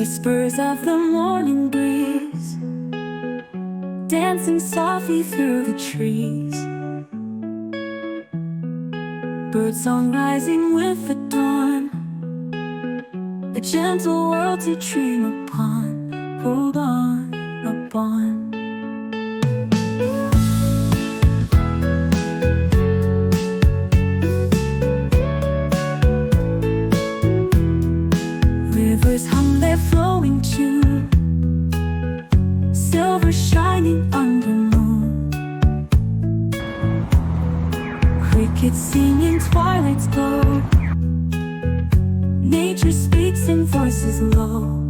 Whispers of the morning breeze dancing softly through the trees. Birdsong rising with the dawn, a gentle world to dream upon. Hold on, upon. Rivers hum their flowing tune, silver shining under moon. Crickets sing in twilight's glow, nature speaks in voices low.